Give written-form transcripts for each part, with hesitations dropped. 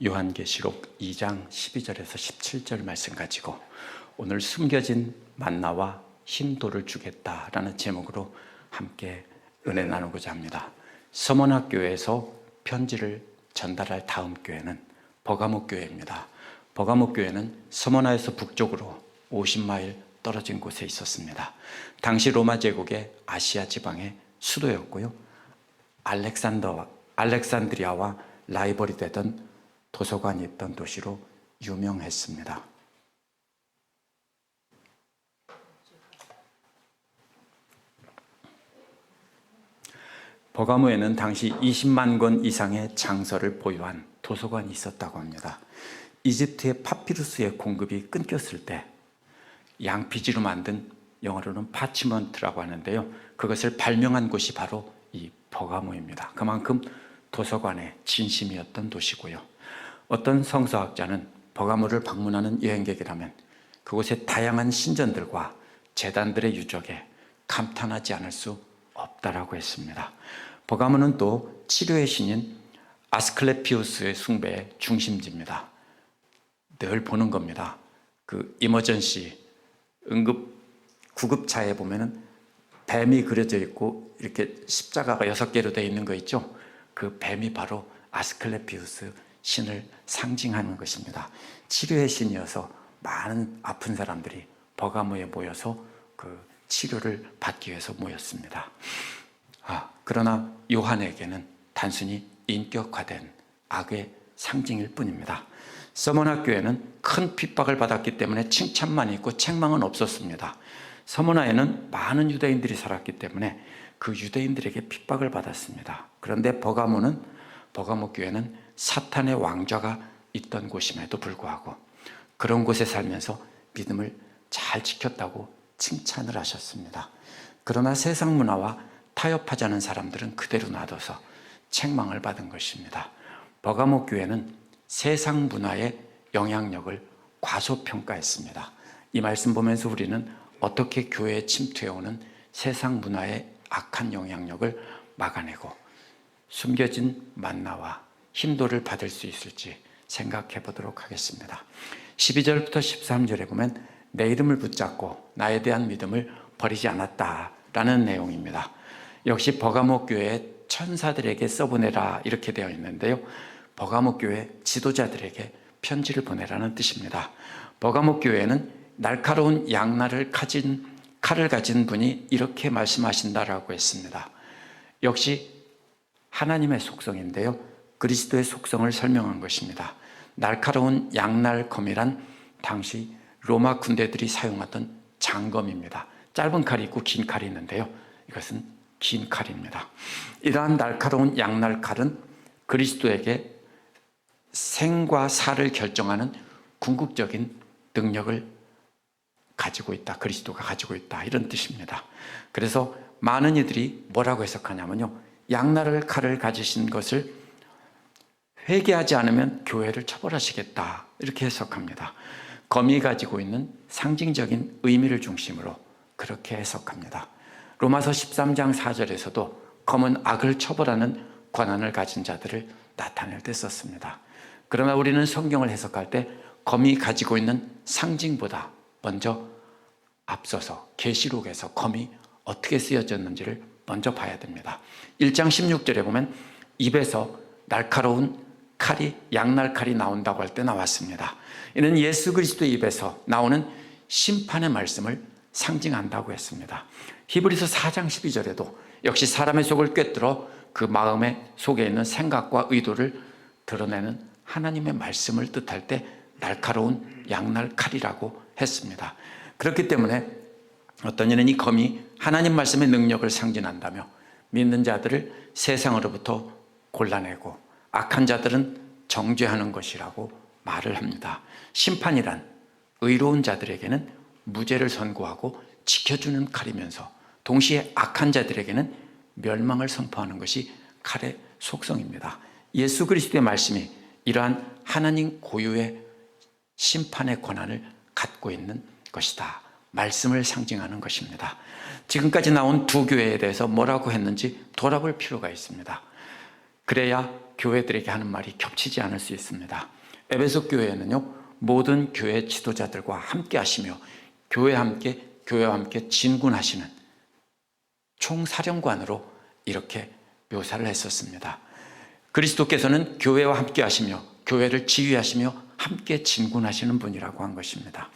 요한계시록 2장 12절에서 17절 말씀 가지고 오늘 숨겨진 만나와 힘도를 주겠다라는 제목으로 함께 은혜 나누고자 합니다. 서머나교회에서 편지를 전달할 다음 교회는 버가모 교회입니다. 버가모 교회는 서머나에서 북쪽으로 50마일 떨어진 곳에 있었습니다. 당시 로마 제국의 아시아 지방의 수도였고요. 알렉산드리아와 라이벌이 되던 도서관이 있던 도시로 유명했습니다. 버가모에는 당시 20만 권 이상의 장서를 보유한 도서관이 있었다고 합니다. 이집트의 파피루스의 공급이 끊겼을 때 양피지로 만든, 영어로는 파치먼트라고 하는데요, 그것을 발명한 곳이 바로 이 버가모입니다. 그만큼 도서관의 진심이었던 도시고요. 어떤 성서학자는 버가모를 방문하는 여행객이라면 그곳의 다양한 신전들과 제단들의 유적에 감탄하지 않을 수 없다라고 했습니다. 버가모는 또 치료의 신인 아스클레피우스의 숭배의 중심지입니다. 늘 보는 겁니다. 그 이머전시 구급차에 보면은 뱀이 그려져 있고 이렇게 십자가가 6개로 되어 있는 거 있죠? 그 뱀이 바로 아스클레피우스 신을 상징하는 것입니다. 치료의 신이어서 많은 아픈 사람들이 버가모에 모여서 그 치료를 받기 위해서 모였습니다. 그러나 요한에게는 단순히 인격화된 악의 상징일 뿐입니다. 서머나 교회는 큰 핍박을 받았기 때문에 칭찬만 있고 책망은 없었습니다. 서머나에는 많은 유대인들이 살았기 때문에 그 유대인들에게 핍박을 받았습니다. 그런데 버가모 교회는 사탄의 왕좌가 있던 곳임에도 불구하고 그런 곳에 살면서 믿음을 잘 지켰다고 칭찬을 하셨습니다. 그러나 세상 문화와 타협하지 않은 사람들은 그대로 놔둬서 책망을 받은 것입니다. 버가모 교회는 세상 문화의 영향력을 과소평가했습니다. 이 말씀 보면서 우리는 어떻게 교회에 침투해오는 세상 문화의 악한 영향력을 막아내고 숨겨진 만나와 힘도를 받을 수 있을지 생각해 보도록 하겠습니다. 12절부터 13절에 보면 내 이름을 붙잡고 나에 대한 믿음을 버리지 않았다라는 내용입니다. 역시 버가모 교회의 천사들에게 써보내라 이렇게 되어 있는데요, 버가모 교회 지도자들에게 편지를 보내라는 뜻입니다. 버가모 교회는 날카로운 양날을 칼을 가진 분이 이렇게 말씀하신다라고 했습니다. 역시 하나님의 속성인데요, 그리스도의 속성을 설명한 것입니다. 날카로운 양날검이란 당시 로마 군대들이 사용하던 장검입니다. 짧은 칼이 있고 긴 칼이 있는데요, 이것은 긴 칼입니다. 이러한 날카로운 양날칼은 그리스도에게 생과 사를 결정하는 궁극적인 능력을 가지고 있다, 그리스도가 가지고 있다, 이런 뜻입니다. 그래서 많은 이들이 뭐라고 해석하냐면요, 양날칼을 가지신 것을 회개하지 않으면 교회를 처벌하시겠다 이렇게 해석합니다. 검이 가지고 있는 상징적인 의미를 중심으로 그렇게 해석합니다. 로마서 13장 4절에서도 검은 악을 처벌하는 권한을 가진 자들을 나타낼 때 썼습니다. 그러나 우리는 성경을 해석할 때 검이 가지고 있는 상징보다 먼저 앞서서 계시록에서 검이 어떻게 쓰여졌는지를 먼저 봐야 됩니다. 1장 16절에 보면 입에서 날카로운 칼이, 양날칼이 나온다고 할 때 나왔습니다. 이는 예수 그리스도의 입에서 나오는 심판의 말씀을 상징한다고 했습니다. 히브리서 4장 12절에도 역시 사람의 속을 꿰뚫어 그 마음의 속에 있는 생각과 의도를 드러내는 하나님의 말씀을 뜻할 때 날카로운 양날칼이라고 했습니다. 그렇기 때문에 어떤 이는 이 검이 하나님 말씀의 능력을 상징한다며 믿는 자들을 세상으로부터 골라내고 악한 자들은 정죄하는 것이라고 말을 합니다. 심판이란 의로운 자들에게는 무죄를 선고하고 지켜주는 칼이면서 동시에 악한 자들에게는 멸망을 선포하는 것이 칼의 속성입니다. 예수 그리스도의 말씀이 이러한 하나님 고유의 심판의 권한을 갖고 있는 것이다, 말씀을 상징하는 것입니다. 지금까지 나온 두 교회에 대해서 뭐라고 했는지 돌아볼 필요가 있습니다. 그래야 교회들에게 하는 말이 겹치지 않을 수 있습니다. 에베소 교회는요, 모든 교회 지도자들과 함께 하시며 교회와 함께 진군하시는 총사령관으로 이렇게 묘사를 했었습니다. 그리스도께서는 교회와 함께 하시며 교회를 지휘하시며 함께 진군하시는 분이라고 한 것입니다.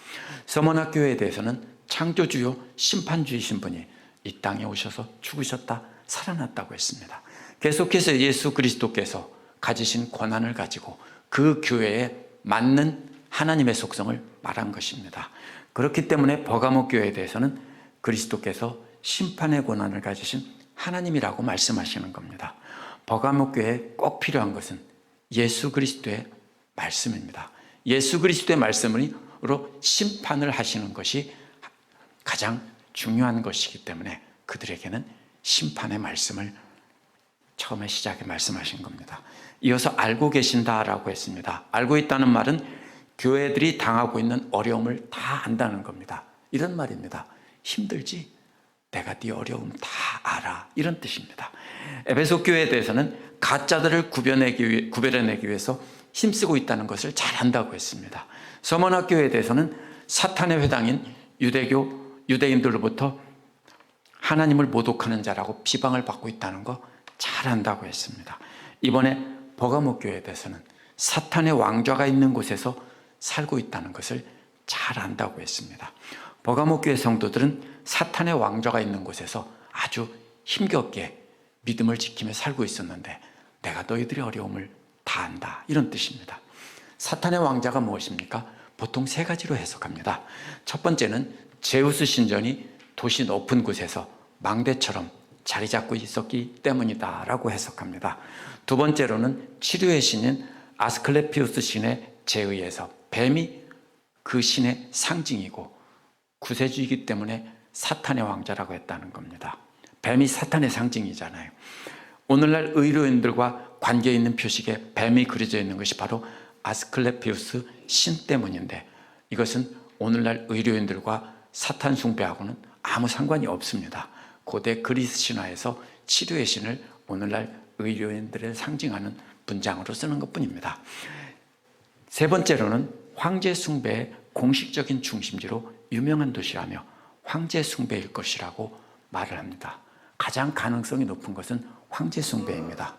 서머나 교회에 대해서는 창조주요 심판주이신 분이 이 땅에 오셔서 죽으셨다 살아났다고 했습니다. 계속해서 예수 그리스도께서 가지신 권한을 가지고 그 교회에 맞는 하나님의 속성을 말한 것입니다. 그렇기 때문에 버가모 교회에 대해서는 그리스도께서 심판의 권한을 가지신 하나님이라고 말씀하시는 겁니다. 버가모 교회에 꼭 필요한 것은 예수 그리스도의 말씀입니다. 예수 그리스도의 말씀으로 심판을 하시는 것이 가장 중요한 것이기 때문에 그들에게는 심판의 말씀을 처음에 시작에 말씀하신 겁니다. 이어서 알고 계신다라고 했습니다. 알고 있다는 말은 교회들이 당하고 있는 어려움을 다 안다는 겁니다. 이런 말입니다. 힘들지? 내가 네 어려움 다 알아. 이런 뜻입니다. 에베소 교회에 대해서는 가짜들을 구별해내기 위해서 힘쓰고 있다는 것을 잘 안다고 했습니다. 서머나 교회에 대해서는 사탄의 회당인 유대인들로부터 하나님을 모독하는 자라고 비방을 받고 있다는 거 잘 안다고 했습니다. 이번에 버가모 교회에 대해서는 사탄의 왕좌가 있는 곳에서 살고 있다는 것을 잘 안다고 했습니다. 버가모 교회 성도들은 사탄의 왕좌가 있는 곳에서 아주 힘겹게 믿음을 지키며 살고 있었는데 내가 너희들의 어려움을 다 안다, 이런 뜻입니다. 사탄의 왕좌가 무엇입니까? 보통 세 가지로 해석합니다. 첫 번째는 제우스 신전이 도시 높은 곳에서 망대처럼 자리 잡고 있었기 때문이다 라고 해석합니다. 두 번째로는 치료의 신인 아스클레피우스 신의 제의에서 뱀이 그 신의 상징이고 구세주이기 때문에 사탄의 왕자라고 했다는 겁니다. 뱀이 사탄의 상징이잖아요. 오늘날 의료인들과 관계 있는 표식에 뱀이 그려져 있는 것이 바로 아스클레피우스 신 때문인데, 이것은 오늘날 의료인들과 사탄 숭배하고는 아무 상관이 없습니다. 고대 그리스 신화에서 치료의 신을 오늘날 의료인들을 상징하는 분장으로 쓰는 것뿐입니다. 세 번째로는 황제 숭배의 공식적인 중심지로 유명한 도시라며 황제 숭배일 것이라고 말을 합니다. 가장 가능성이 높은 것은 황제 숭배입니다.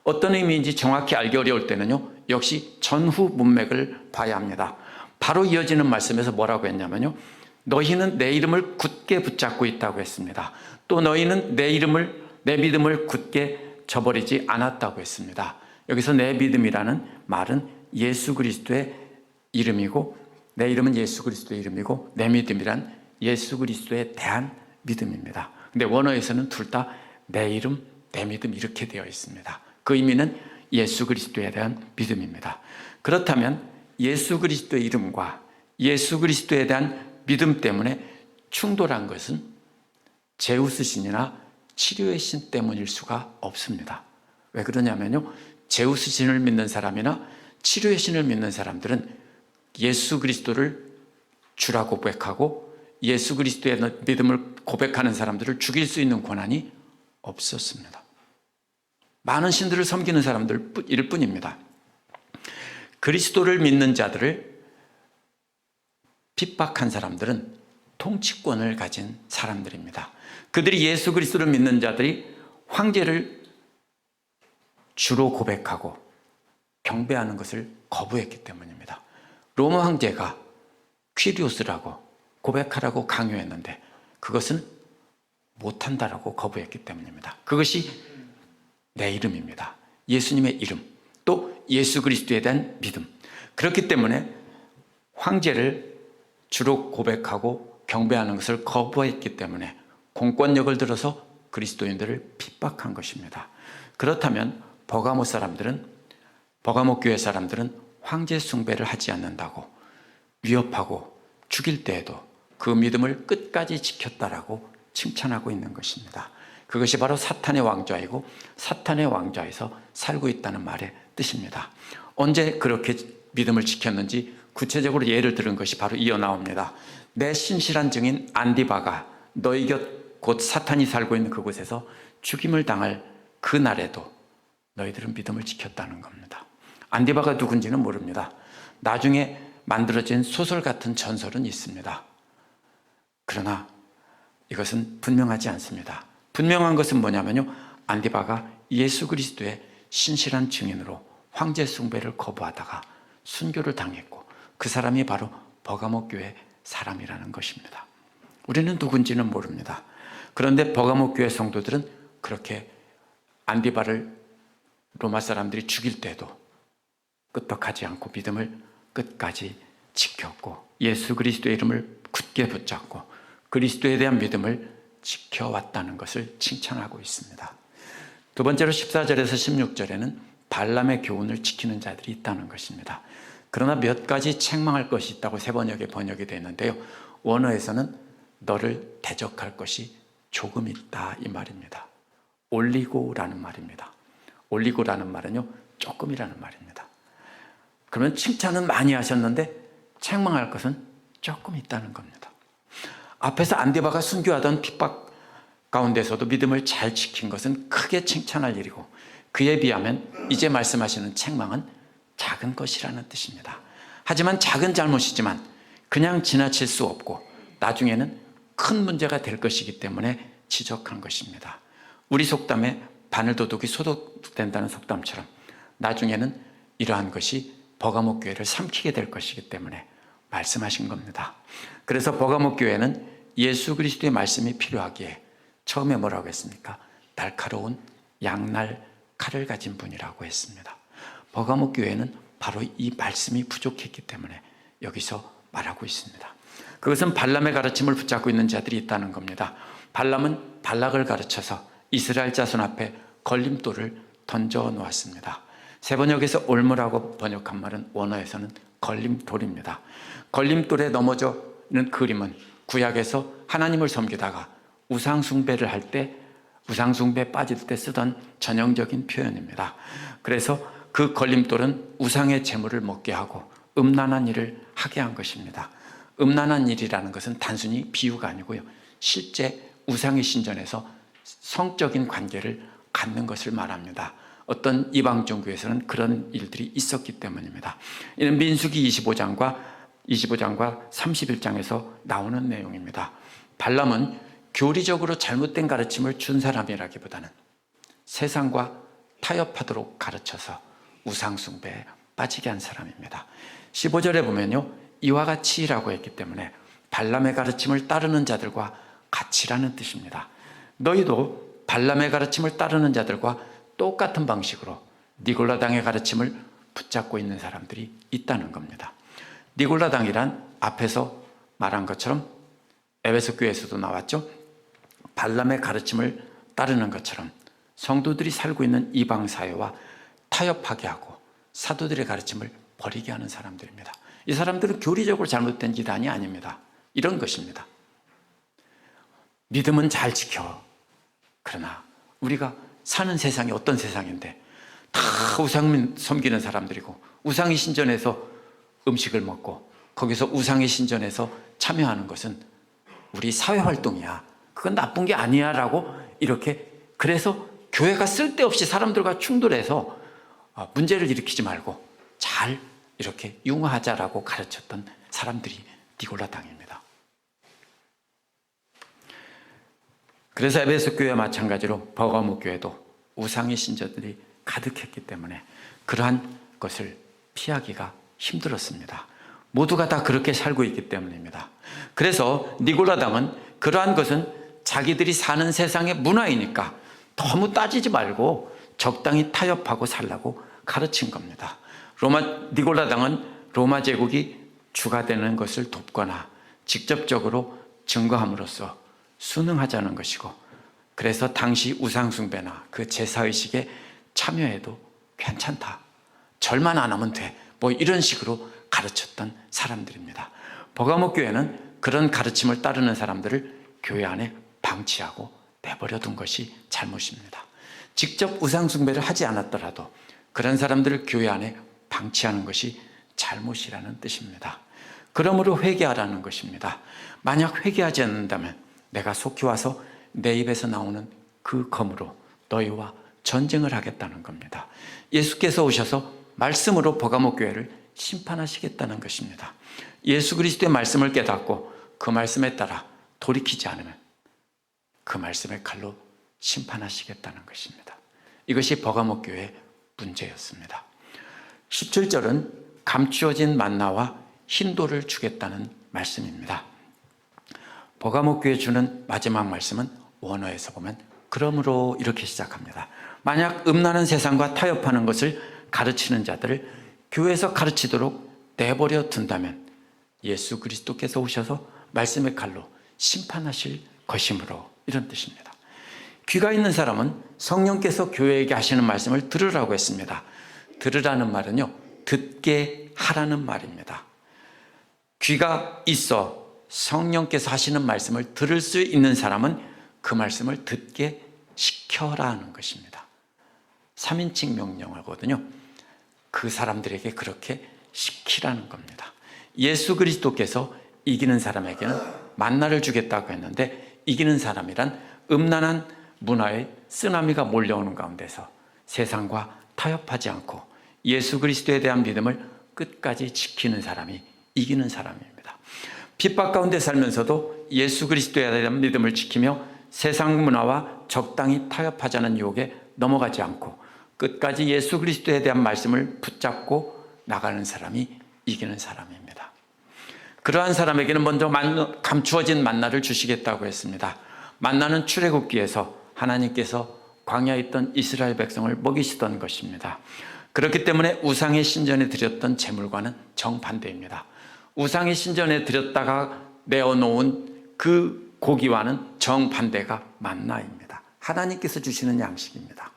어떤 의미인지 정확히 알기 어려울 때는요, 역시 전후 문맥을 봐야 합니다. 바로 이어지는 말씀에서 뭐라고 했냐면요, 너희는 내 이름을 굳게 붙잡고 있다고 했습니다. 또 너희는 내 믿음을 굳게 저버리지 않았다고 했습니다. 여기서 내 믿음이라는 말은 예수 그리스도의 이름이고, 내 이름은 예수 그리스도의 이름이고, 내 믿음이란 예수 그리스도에 대한 믿음입니다. 근데 원어에서는 둘 다 내 이름, 내 믿음 이렇게 되어 있습니다. 그 의미는 예수 그리스도에 대한 믿음입니다. 그렇다면 예수 그리스도의 이름과 예수 그리스도에 대한 믿음 때문에 충돌한 것은 제우스 신이나 치료의 신 때문일 수가 없습니다. 왜 그러냐면요, 제우스 신을 믿는 사람이나 치료의 신을 믿는 사람들은 예수 그리스도를 주라고 고백하고 예수 그리스도의 믿음을 고백하는 사람들을 죽일 수 있는 권한이 없었습니다. 많은 신들을 섬기는 사람들일 뿐입니다. 그리스도를 믿는 자들을 핍박한 사람들은 통치권을 가진 사람들입니다. 그들이 예수 그리스도를 믿는 자들이 황제를 주로 고백하고 경배하는 것을 거부했기 때문입니다. 로마 황제가 퀴리오스라고 고백하라고 강요했는데 그것은 못한다라고 거부했기 때문입니다. 그것이 내 이름입니다. 예수님의 이름, 또 예수 그리스도에 대한 믿음. 그렇기 때문에 황제를 주로 고백하고 경배하는 것을 거부했기 때문에 공권력을 들어서 그리스도인들을 핍박한 것입니다. 그렇다면 버가모 교회 사람들은 황제 숭배를 하지 않는다고 위협하고 죽일 때에도 그 믿음을 끝까지 지켰다라고 칭찬하고 있는 것입니다. 그것이 바로 사탄의 왕좌이고 사탄의 왕좌에서 살고 있다는 말의 뜻입니다. 언제 그렇게 믿음을 지켰는지 구체적으로 예를 들은 것이 바로 이어 나옵니다. 내 신실한 증인 안디바가 너희 곁 곧 사탄이 살고 있는 그곳에서 죽임을 당할 그날에도 너희들은 믿음을 지켰다는 겁니다. 안디바가 누군지는 모릅니다. 나중에 만들어진 소설 같은 전설은 있습니다. 그러나 이것은 분명하지 않습니다. 분명한 것은 뭐냐면요, 안디바가 예수 그리스도의 신실한 증인으로 황제 숭배를 거부하다가 순교를 당했고 그 사람이 바로 버가모 교회 사람이라는 것입니다. 우리는 누군지는 모릅니다. 그런데 버가모 교회 성도들은 그렇게 안디바를 로마 사람들이 죽일 때도 끄떡하지 않고 믿음을 끝까지 지켰고 예수 그리스도의 이름을 굳게 붙잡고 그리스도에 대한 믿음을 지켜왔다는 것을 칭찬하고 있습니다. 두 번째로 14절에서 16절에는 발람의 교훈을 지키는 자들이 있다는 것입니다. 그러나 몇 가지 책망할 것이 있다고 세 번역에 번역이 되어 있는데요, 원어에서는 너를 대적할 것이 조금 있다 이 말입니다. 올리고라는 말입니다. 올리고라는 말은요, 조금이라는 말입니다. 그러면 칭찬은 많이 하셨는데 책망할 것은 조금 있다는 겁니다. 앞에서 안디바가 순교하던 핍박 가운데서도 믿음을 잘 지킨 것은 크게 칭찬할 일이고 그에 비하면 이제 말씀하시는 책망은 작은 것이라는 뜻입니다. 하지만 작은 잘못이지만 그냥 지나칠 수 없고 나중에는 큰 문제가 될 것이기 때문에 지적한 것입니다. 우리 속담에 바늘도둑이 소독된다는 속담처럼 나중에는 이러한 것이 버가모 교회를 삼키게 될 것이기 때문에 말씀하신 겁니다. 그래서 버가모 교회는 예수 그리스도의 말씀이 필요하기에 처음에 뭐라고 했습니까? 날카로운 양날 칼을 가진 분이라고 했습니다. 버가모 교회는 바로 이 말씀이 부족했기 때문에 여기서 말하고 있습니다. 그것은 발람의 가르침을 붙잡고 있는 자들이 있다는 겁니다. 발람은 발락을 가르쳐서 이스라엘 자손 앞에 걸림돌을 던져 놓았습니다. 세 번역에서 올무라고 번역한 말은 원어에서는 걸림돌입니다. 걸림돌에 넘어져는 그림은 구약에서 하나님을 섬기다가 우상숭배를 할 때, 우상숭배에 빠질 때 쓰던 전형적인 표현입니다. 그래서 그 걸림돌은 우상의 재물을 먹게 하고 음란한 일을 하게 한 것입니다. 음란한 일이라는 것은 단순히 비유가 아니고요, 실제 우상의 신전에서 성적인 관계를 갖는 것을 말합니다. 어떤 이방 종교에서는 그런 일들이 있었기 때문입니다. 이는 민수기 25장과 31장에서 나오는 내용입니다. 발람은 교리적으로 잘못된 가르침을 준 사람이라기보다는 세상과 타협하도록 가르쳐서 우상숭배에 빠지게 한 사람입니다. 15절에 보면요, 이와 같이라고 했기 때문에 발람의 가르침을 따르는 자들과 같이라는 뜻입니다. 너희도 발람의 가르침을 따르는 자들과 똑같은 방식으로 니골라당의 가르침을 붙잡고 있는 사람들이 있다는 겁니다. 니골라당이란 앞에서 말한 것처럼 에베소 교회에서도 나왔죠. 발람의 가르침을 따르는 것처럼 성도들이 살고 있는 이방 사회와 타협하게 하고 사도들의 가르침을 버리게 하는 사람들입니다. 이 사람들은 교리적으로 잘못된 기단이 아닙니다. 이런 것입니다. 믿음은 잘 지켜. 그러나 우리가 사는 세상이 어떤 세상인데 다 우상 섬기는 사람들이고 우상의 신전에서 음식을 먹고 거기서 우상의 신전에서 참여하는 것은 우리 사회활동이야, 그건 나쁜 게 아니야 라고 이렇게, 그래서 교회가 쓸데없이 사람들과 충돌해서 문제를 일으키지 말고 잘 이렇게 융화하자라고 가르쳤던 사람들이 니골라당입니다. 그래서 에베소 교회와 마찬가지로 버가모 교회도 우상의 신전들이 가득했기 때문에 그러한 것을 피하기가 힘들었습니다. 모두가 다 그렇게 살고 있기 때문입니다. 그래서 니골라당은 그러한 것은 자기들이 사는 세상의 문화이니까 너무 따지지 말고 적당히 타협하고 살라고 가르친 겁니다. 니골라당은 로마 제국이 주가 되는 것을 돕거나 직접적으로 증거함으로써 순응하자는 것이고, 그래서 당시 우상숭배나 그 제사의식에 참여해도 괜찮다, 절만 안 하면 돼, 뭐 이런 식으로 가르쳤던 사람들입니다. 버가모 교회는 그런 가르침을 따르는 사람들을 교회 안에 방치하고 내버려 둔 것이 잘못입니다. 직접 우상숭배를 하지 않았더라도 그런 사람들을 교회 안에 방치하는 것이 잘못이라는 뜻입니다. 그러므로 회개하라는 것입니다. 만약 회개하지 않는다면 내가 속히 와서 내 입에서 나오는 그 검으로 너희와 전쟁을 하겠다는 겁니다. 예수께서 오셔서 말씀으로 버가모 교회를 심판하시겠다는 것입니다. 예수 그리스도의 말씀을 깨닫고 그 말씀에 따라 돌이키지 않으면 그 말씀의 칼로 심판하시겠다는 것입니다. 이것이 버가모 교회의 문제였습니다. 17절은 감추어진 만나와 흰돌을 주겠다는 말씀입니다. 버가모 교회에 주는 마지막 말씀은 원어에서 보면 그러므로 이렇게 시작합니다. 만약 음란한 세상과 타협하는 것을 가르치는 자들을 교회에서 가르치도록 내버려 둔다면 예수 그리스도께서 오셔서 말씀의 칼로 심판하실 것이므로, 이런 뜻입니다. 귀가 있는 사람은 성령께서 교회에게 하시는 말씀을 들으라고 했습니다. 들으라는 말은요, 듣게 하라는 말입니다. 귀가 있어 성령께서 하시는 말씀을 들을 수 있는 사람은 그 말씀을 듣게 시켜라는 것입니다. 3인칭 명령어거든요. 그 사람들에게 그렇게 시키라는 겁니다. 예수 그리스도께서 이기는 사람에게는 만나를 주겠다고 했는데, 이기는 사람이란 음란한 문화의 쓰나미가 몰려오는 가운데서 세상과 타협하지 않고 예수 그리스도에 대한 믿음을 끝까지 지키는 사람이 이기는 사람입니다. 핍박 가운데 살면서도 예수 그리스도에 대한 믿음을 지키며 세상 문화와 적당히 타협하자는 유혹에 넘어가지 않고 끝까지 예수 그리스도에 대한 말씀을 붙잡고 나가는 사람이 이기는 사람입니다. 그러한 사람에게는 먼저 감추어진 만나를 주시겠다고 했습니다. 만나는 출애굽기에서 하나님께서 광야에 있던 이스라엘 백성을 먹이시던 것입니다. 그렇기 때문에 우상의 신전에 드렸던 제물과는 정반대입니다. 우상의 신전에 드렸다가 내어놓은 그 고기와는 정반대가 만나입니다. 하나님께서 주시는 양식입니다.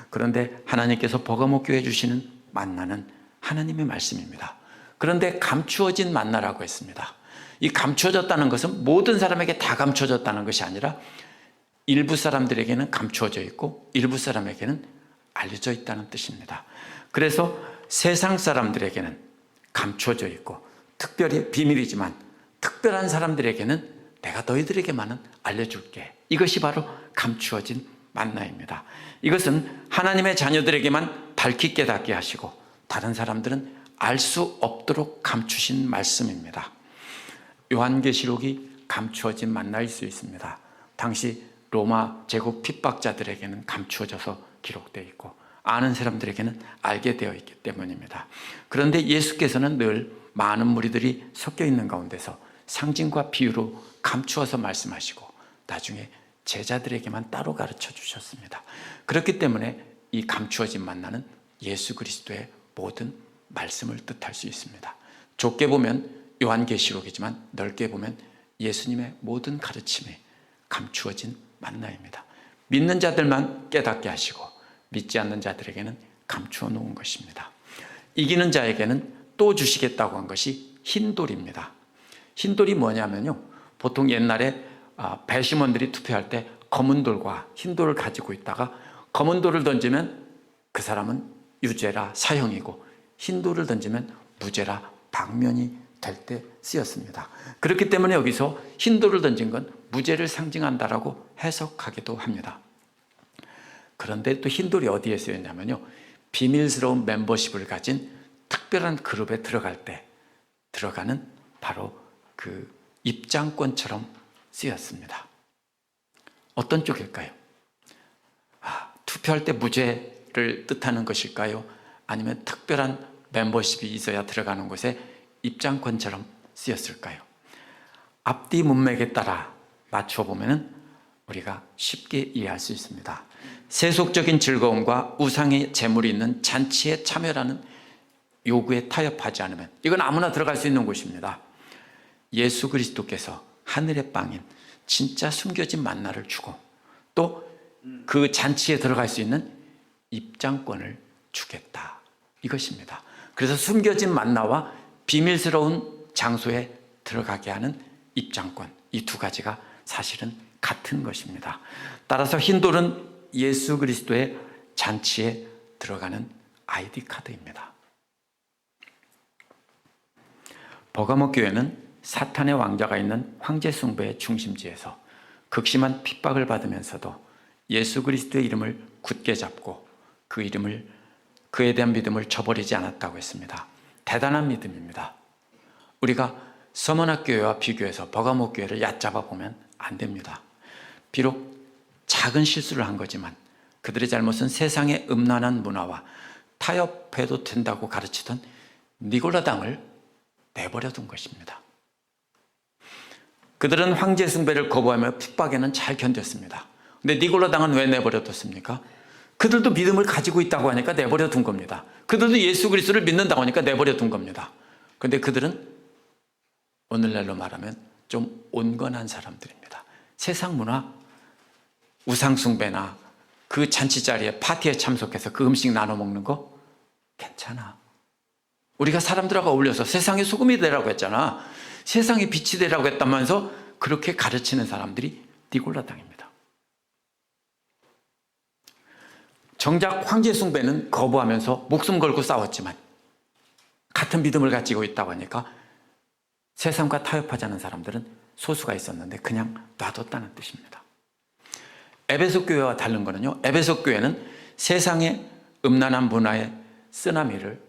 그런데 하나님께서 버가모 교회에 주시는 만나는 하나님의 말씀입니다. 그런데 감추어진 만나라고 했습니다. 이 감추어졌다는 것은 모든 사람에게 다 감추어졌다는 것이 아니라 일부 사람들에게는 감추어져 있고 일부 사람에게는 알려져 있다는 뜻입니다. 그래서 세상 사람들에게는 감추어져 있고 특별히 비밀이지만 특별한 사람들에게는 내가 너희들에게만은 알려줄게. 이것이 바로 감추어진 만나입니다. 이것은 하나님의 자녀들에게만 밝히 깨닫게 하시고 다른 사람들은 알 수 없도록 감추신 말씀입니다. 요한계시록이 감추어진 만나일 수 있습니다. 당시 로마 제국 핍박자들에게는 감추어져서 기록되어 있고 아는 사람들에게는 알게 되어 있기 때문입니다. 그런데 예수께서는 늘 많은 무리들이 섞여 있는 가운데서 상징과 비유로 감추어서 말씀하시고 나중에 제자들에게만 따로 가르쳐 주셨습니다. 그렇기 때문에 이 감추어진 만나는 예수 그리스도의 모든 말씀을 뜻할 수 있습니다. 좁게 보면 요한계시록이지만 넓게 보면 예수님의 모든 가르침이 감추어진 만나입니다. 믿는 자들만 깨닫게 하시고 믿지 않는 자들에게는 감추어 놓은 것입니다. 이기는 자에게는 또 주시겠다고 한 것이 흰돌입니다. 흰돌이 뭐냐면요, 보통 옛날에 배심원들이 투표할 때 검은 돌과 흰 돌을 가지고 있다가 검은 돌을 던지면 그 사람은 유죄라 사형이고 흰 돌을 던지면 무죄라 방면이 될 때 쓰였습니다. 그렇기 때문에 여기서 흰 돌을 던진 건 무죄를 상징한다라고 해석하기도 합니다. 그런데 또 흰 돌이 어디에 쓰였냐면요, 비밀스러운 멤버십을 가진 특별한 그룹에 들어갈 때 들어가는 바로 그 입장권처럼 쓰였습니다. 어떤 쪽일까요? 투표할 때 무죄를 뜻하는 것일까요? 아니면 특별한 멤버십이 있어야 들어가는 곳에 입장권처럼 쓰였을까요? 앞뒤 문맥에 따라 맞춰보면 우리가 쉽게 이해할 수 있습니다. 세속적인 즐거움과 우상의 재물이 있는 잔치에 참여라는 요구에 타협하지 않으면 이건 아무나 들어갈 수 있는 곳입니다. 예수 그리스도께서 하늘의 빵인 진짜 숨겨진 만나를 주고 또 그 잔치에 들어갈 수 있는 입장권을 주겠다, 이것입니다. 그래서 숨겨진 만나와 비밀스러운 장소에 들어가게 하는 입장권, 이 두 가지가 사실은 같은 것입니다. 따라서 흰돌은 예수 그리스도의 잔치에 들어가는 아이디 카드입니다. 버가모 교회는 사탄의 왕자가 있는 황제 숭배의 중심지에서 극심한 핍박을 받으면서도 예수 그리스도의 이름을 굳게 잡고 그에 대한 믿음을 저버리지 않았다고 했습니다. 대단한 믿음입니다. 우리가 서문학교회와 비교해서 버가모교회를 얕잡아 보면 안 됩니다. 비록 작은 실수를 한 거지만 그들의 잘못은 세상의 음란한 문화와 타협해도 된다고 가르치던 니골라당을 내버려 둔 것입니다. 그들은 황제 숭배를 거부하며 핍박에는 잘 견뎠습니다. 근데 니골라당은 왜 내버려 뒀습니까? 그들도 믿음을 가지고 있다고 하니까 내버려 둔 겁니다. 그들도 예수 그리스도를 믿는다고 하니까 내버려 둔 겁니다. 그런데 그들은 오늘날로 말하면 좀 온건한 사람들입니다. 세상 문화, 우상 숭배나 그 잔치 자리에 파티에 참석해서 그 음식 나눠 먹는 거 괜찮아. 우리가 사람들하고 어울려서 세상의 소금이 되라고 했잖아. 세상의 빛이 되라고 했다면서 그렇게 가르치는 사람들이 니골라당입니다. 정작 황제 숭배는 거부하면서 목숨 걸고 싸웠지만 같은 믿음을 가지고 있다고 하니까 세상과 타협하자는 사람들은 소수가 있었는데 그냥 놔뒀다는 뜻입니다. 에베소 교회와 다른 거는요, 에베소 교회는 세상의 음란한 문화의 쓰나미를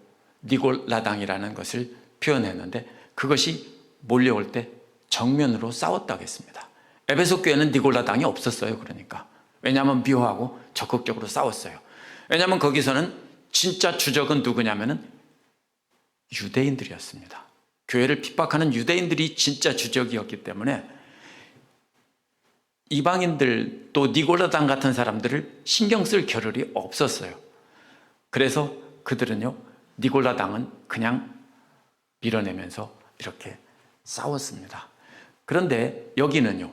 니골라당이라는 것을 표현했는데 그것이 몰려올 때 정면으로 싸웠다고 했습니다. 에베소 교회는 니골라당이 없었어요. 그러니까 왜냐하면 미워하고 적극적으로 싸웠어요. 왜냐하면 거기서는 진짜 주적은 누구냐면은 유대인들이었습니다. 교회를 핍박하는 유대인들이 진짜 주적이었기 때문에 이방인들 또 니골라당 같은 사람들을 신경 쓸 겨를이 없었어요. 그래서 그들은요, 니골라당은 그냥 밀어내면서 이렇게 싸웠습니다. 그런데 여기는요,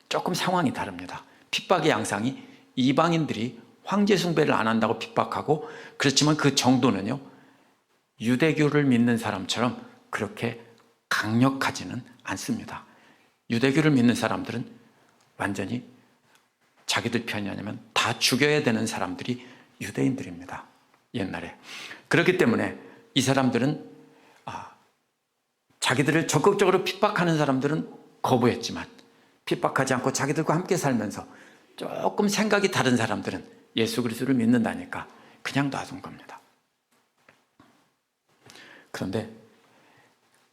조금 상황이 다릅니다. 핍박의 양상이 이방인들이 황제 숭배를 안 한다고 핍박하고, 그렇지만 그 정도는요, 유대교를 믿는 사람처럼 그렇게 강력하지는 않습니다. 유대교를 믿는 사람들은 완전히 자기들 편이 아니면 다 죽여야 되는 사람들이 유대인들입니다. 옛날에. 그렇기 때문에 이 사람들은 자기들을 적극적으로 핍박하는 사람들은 거부했지만 핍박하지 않고 자기들과 함께 살면서 조금 생각이 다른 사람들은 예수 그리스도를 믿는다니까 그냥 놔둔 겁니다. 그런데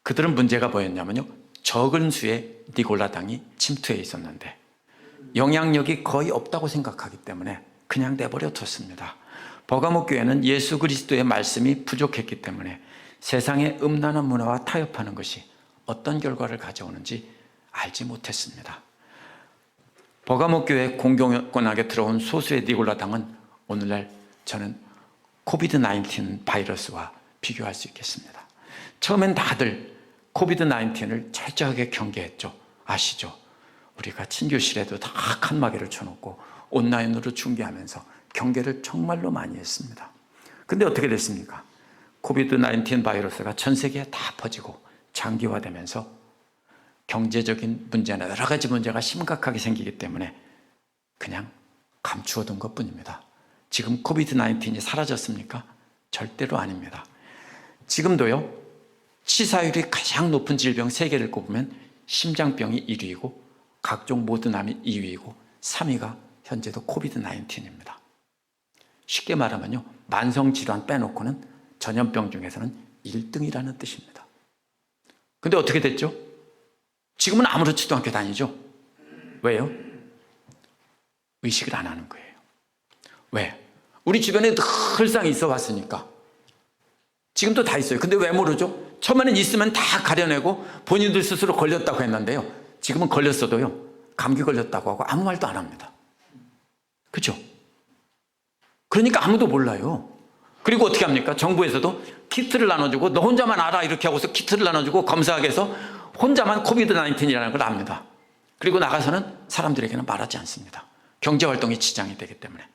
그들은 문제가 뭐였냐면요, 적은 수의 니골라당이 침투해 있었는데 영향력이 거의 없다고 생각하기 때문에 그냥 내버려 뒀습니다. 버가모 교회는 예수 그리스도의 말씀이 부족했기 때문에 세상의 음란한 문화와 타협하는 것이 어떤 결과를 가져오는지 알지 못했습니다. 버가모 교회 공공권하게 들어온 소수의 니골라당은 오늘날 저는 코비드-19 바이러스와 비교할 수 있겠습니다. 처음엔 다들 코비드-19을 철저하게 경계했죠. 아시죠? 우리가 친교실에도 다 칸막이를 쳐놓고 온라인으로 중계하면서 경계를 정말로 많이 했습니다. 근데 어떻게 됐습니까? 코비드-19 바이러스가 전 세계에 다 퍼지고 장기화되면서 경제적인 문제나 여러 가지 문제가 심각하게 생기기 때문에 그냥 감추어둔 것뿐입니다. 지금 코비드-19이 사라졌습니까? 절대로 아닙니다. 지금도요, 치사율이 가장 높은 질병 3개를 꼽으면 심장병이 1위이고 각종 모든암이 2위이고 3위가 현재도 코비드-19입니다. 쉽게 말하면요, 만성질환 빼놓고는 전염병 중에서는 1등이라는 뜻입니다. 근데 어떻게 됐죠? 지금은 아무렇지도 않게 다니죠. 왜요? 의식을 안 하는 거예요. 왜? 우리 주변에 늘상 있어 왔으니까. 지금도 다 있어요. 근데 왜 모르죠? 처음에는 있으면 다 가려내고 본인들 스스로 걸렸다고 했는데요, 지금은 걸렸어도요, 감기 걸렸다고 하고 아무 말도 안 합니다. 그렇죠? 그러니까 아무도 몰라요. 그리고 어떻게 합니까? 정부에서도 키트를 나눠주고 너 혼자만 알아 이렇게 하고서 키트를 나눠주고 검사하게 해서 혼자만 코비드-19이라는 걸 압니다. 그리고 나가서는 사람들에게는 말하지 않습니다. 경제활동이 지장이 되기 때문에.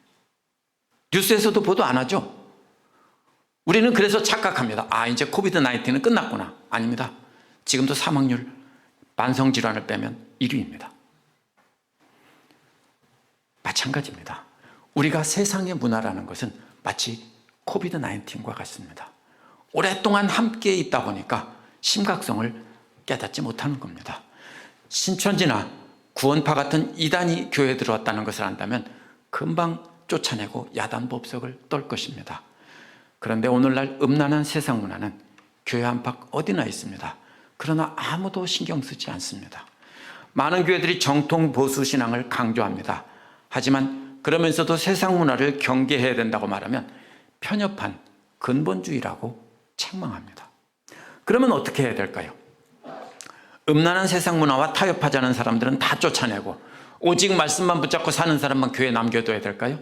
뉴스에서도 보도 안 하죠. 우리는 그래서 착각합니다. 이제 코비드-19는 끝났구나. 아닙니다. 지금도 사망률, 만성질환을 빼면 1위입니다. 마찬가지입니다. 우리가 세상의 문화라는 것은 마치 코비드-19과 같습니다. 오랫동안 함께 있다 보니까 심각성을 깨닫지 못하는 겁니다. 신천지나 구원파 같은 이단이 교회에 들어왔다는 것을 안다면 금방 쫓아내고 야단법석을 떨 것입니다. 그런데 오늘날 음란한 세상 문화는 교회 안팎 어디나 있습니다. 그러나 아무도 신경 쓰지 않습니다. 많은 교회들이 정통 보수 신앙을 강조합니다. 하지만 그러면서도 세상 문화를 경계해야 된다고 말하면 편협한 근본주의라고 책망합니다. 그러면 어떻게 해야 될까요? 음란한 세상 문화와 타협하지 않은 사람들은 다 쫓아내고 오직 말씀만 붙잡고 사는 사람만 교회에 남겨둬야 될까요?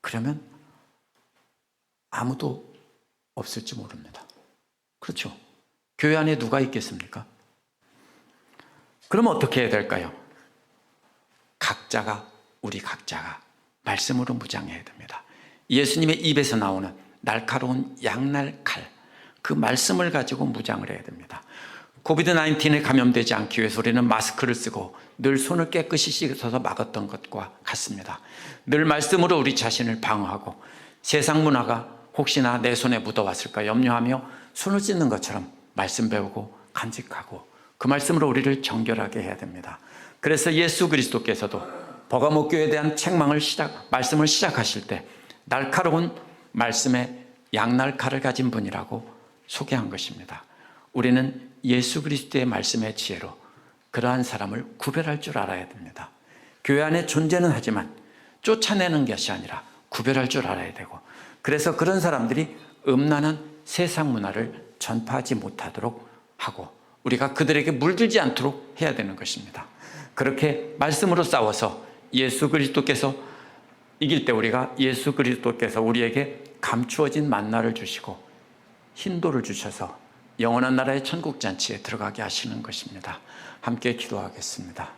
그러면 아무도 없을지 모릅니다. 그렇죠? 교회 안에 누가 있겠습니까? 그럼 어떻게 해야 될까요? 우리 각자가 말씀으로 무장해야 됩니다. 예수님의 입에서 나오는 날카로운 양날칼, 그 말씀을 가지고 무장을 해야 됩니다. 코비드-19에 감염되지 않기 위해서 우리는 마스크를 쓰고 늘 손을 깨끗이 씻어서 막았던 것과 같습니다. 늘 말씀으로 우리 자신을 방어하고 세상 문화가 혹시나 내 손에 묻어왔을까 염려하며 손을 씻는 것처럼 말씀 배우고 간직하고 그 말씀으로 우리를 정결하게 해야 됩니다. 그래서 예수 그리스도께서도 버가모 교회에 대한 말씀을 시작하실 때 날카로운 말씀의 양날칼을 가진 분이라고 소개한 것입니다. 우리는 예수 그리스도의 말씀의 지혜로 그러한 사람을 구별할 줄 알아야 됩니다. 교회 안에 존재는 하지만 쫓아내는 것이 아니라 구별할 줄 알아야 되고, 그래서 그런 사람들이 음란한 세상 문화를 전파하지 못하도록 하고 우리가 그들에게 물들지 않도록 해야 되는 것입니다. 그렇게 말씀으로 싸워서 예수 그리스도께서 이길 때 우리가 예수 그리스도께서 우리에게 감추어진 만나를 주시고 흰돌을 주셔서 영원한 나라의 천국잔치에 들어가게 하시는 것입니다. 함께 기도하겠습니다.